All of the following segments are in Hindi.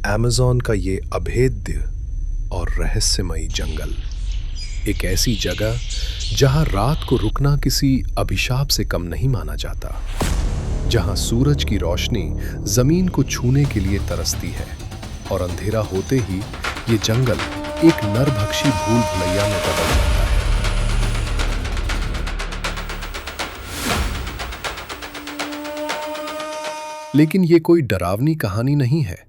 अमेज़न का ये अभेद्य और रहस्यमयी जंगल, एक ऐसी जगह जहां रात को रुकना किसी अभिशाप से कम नहीं माना जाता, जहां सूरज की रोशनी जमीन को छूने के लिए तरसती है और अंधेरा होते ही ये जंगल एक नरभक्षी भूल भुलैया में बदल जाता है। लेकिन ये कोई डरावनी कहानी नहीं है,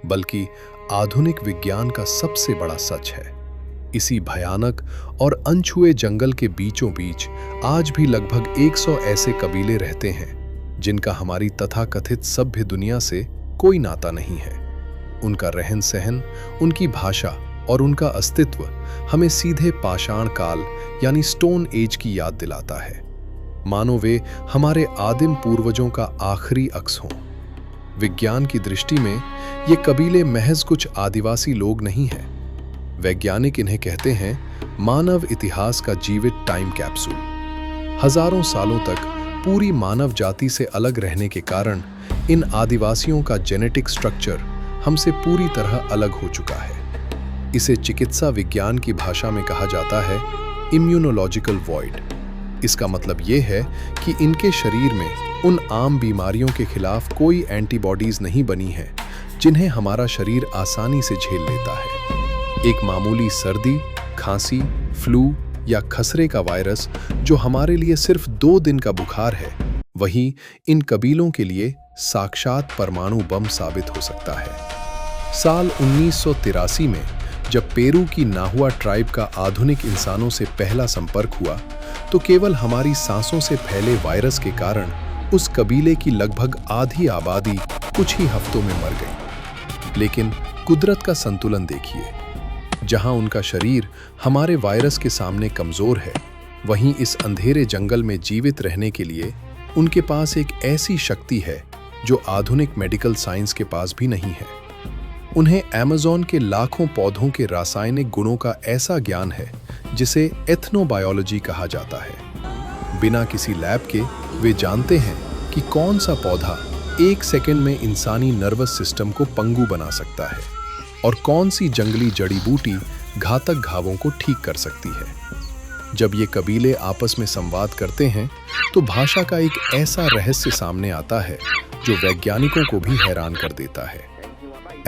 बल्कि आधुनिक विज्ञान का सबसे बड़ा सच है। इसी भयानक और अनछुए जंगल के बीचों बीच आज भी लगभग 100 ऐसे कबीले रहते हैं जिनका हमारी तथाकथित सभ्य दुनिया से कोई नाता नहीं है। उनका रहन सहन, उनकी भाषा और उनका अस्तित्व हमें सीधे पाषाण काल यानी स्टोन एज की याद दिलाता है, मानो वे हमारे आदिम पूर्वजों का आखिरी अक्स हों। विज्ञान की दृष्टि में ये कबीले महज कुछ आदिवासी लोग नहीं हैं। वैज्ञानिक इन्हें कहते हैं मानव इतिहास का जीवित टाइम कैप्सूल। हजारों सालों तक पूरी मानव जाति से अलग रहने के कारण इन आदिवासियों का जेनेटिक स्ट्रक्चर हमसे पूरी तरह अलग हो चुका है। इसे चिकित्सा विज्ञान की भाषा में कहा जाता है इम्यूनोलॉजिकल वॉइड। इसका मतलब ये है कि इनके शरीर में उन आम बीमारियों के खिलाफ कोई एंटीबॉडीज नहीं बनी है जिन्हें हमारा शरीर आसानी से झेल लेता है। एक मामूली सर्दी, खांसी, फ्लू या खसरे का वायरस जो हमारे लिए सिर्फ 2 दिन का बुखार है, वही इन कबीलों के लिए साक्षात परमाणु बम साबित हो सकता है। साल 1983 में जब पेरू की नाहुआ ट्राइब का आधुनिक इंसानों से पहला संपर्क हुआ, तो केवल हमारी सांसों से फैले वायरस के कारण उस कबीले की लगभग आधी आबादी कुछ ही हफ्तों में मर गई। लेकिन कुदरत का संतुलन देखिए, जहां उनका शरीर हमारे वायरस के सामने कमजोर है, वहीं इस अंधेरे जंगल में जीवित रहने के लिए उनके पास एक ऐसी शक्ति है जो आधुनिक मेडिकल साइंस के पास भी नहीं है। उन्हें अमेज़न के लाखों पौधों के रासायनिक गुणों का ऐसा ज्ञान है जिसे एथनोबायोलॉजी कहा जाता है। बिना किसी लैब के वे जानते हैं कि कौन सा पौधा 1 सेकंड में इंसानी नर्वस सिस्टम को पंगु बना सकता है और कौन सी जंगली जड़ी बूटी घातक घावों को ठीक कर सकती है। जब ये कबीले आपस में संवाद करते हैं तो भाषा का एक ऐसा रहस्य सामने आता है जो वैज्ञानिकों को भी हैरान कर देता है।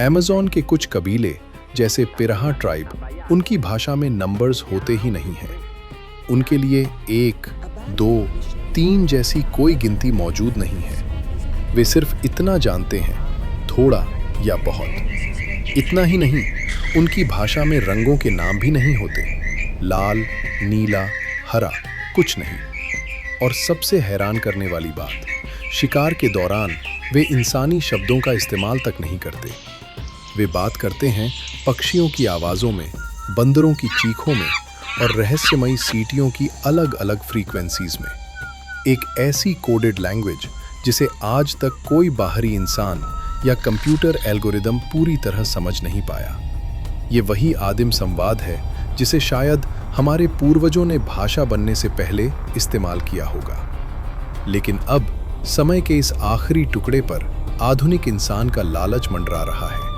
अमेज़न के कुछ कबीले जैसे पिरहा ट्राइब, उनकी भाषा में नंबर्स होते ही नहीं हैं। उनके लिए 1, 2, 3 जैसी कोई गिनती मौजूद नहीं है। वे सिर्फ इतना जानते हैं, थोड़ा या बहुत। इतना ही नहीं, उनकी भाषा में रंगों के नाम भी नहीं होते। लाल, नीला, हरा, कुछ नहीं। और सबसे हैरान करने वाली बात, शिकार के दौरान वे इंसानी शब्दों का इस्तेमाल तक नहीं करते। वे बात करते हैं पक्षियों की आवाज़ों में, बंदरों की चीखों में और रहस्यमयी सीटियों की अलग अलग फ्रीक्वेंसीज में। एक ऐसी कोडेड लैंग्वेज जिसे आज तक कोई बाहरी इंसान या कंप्यूटर एल्गोरिदम पूरी तरह समझ नहीं पाया। ये वही आदिम संवाद है जिसे शायद हमारे पूर्वजों ने भाषा बनने से पहले इस्तेमाल किया होगा। लेकिन अब समय के इस आखिरी टुकड़े पर आधुनिक इंसान का लालच मंडरा रहा है।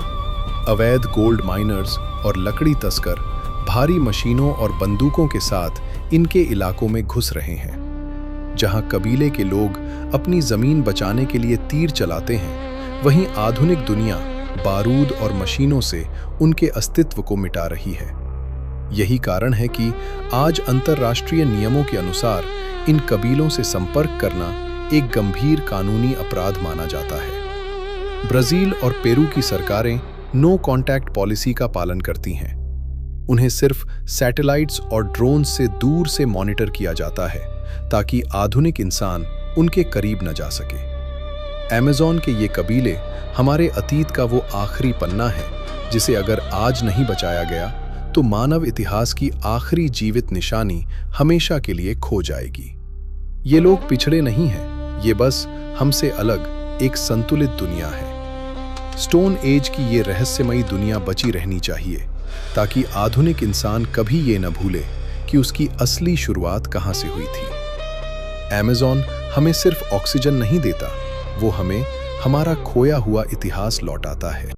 अवैध गोल्ड माइनर्स और लकड़ी तस्कर भारी मशीनों और बंदूकों के साथ इनके इलाकों में घुस रहे हैं। जहां कबीले के लोग अपनी जमीन बचाने के लिए तीर चलाते हैं, वहीं आधुनिक दुनिया बारूद और मशीनों से उनके अस्तित्व को मिटा रही है। यही कारण है कि आज अंतर्राष्ट्रीय नियमों के अनुसार इन कबीलों से संपर्क करना एक गंभीर कानूनी अपराध माना जाता है। ब्राजील और पेरू की सरकारें नो कॉन्टैक्ट पॉलिसी का पालन करती हैं। उन्हें सिर्फ सैटेलाइट्स और ड्रोन्स से दूर से मॉनिटर किया जाता है ताकि आधुनिक इंसान उनके करीब न जा सके। अमेज़न के ये कबीले हमारे अतीत का वो आखिरी पन्ना है जिसे अगर आज नहीं बचाया गया तो मानव इतिहास की आखिरी जीवित निशानी हमेशा के लिए खो जाएगी। ये लोग पिछड़े नहीं हैं, ये बस हमसे अलग एक संतुलित दुनिया है। स्टोन एज की ये रहस्यमयी दुनिया बची रहनी चाहिए ताकि आधुनिक इंसान कभी ये न भूले कि उसकी असली शुरुआत कहाँ से हुई थी। अमेज़न हमें सिर्फ ऑक्सीजन नहीं देता, वो हमें हमारा खोया हुआ इतिहास लौटाता है।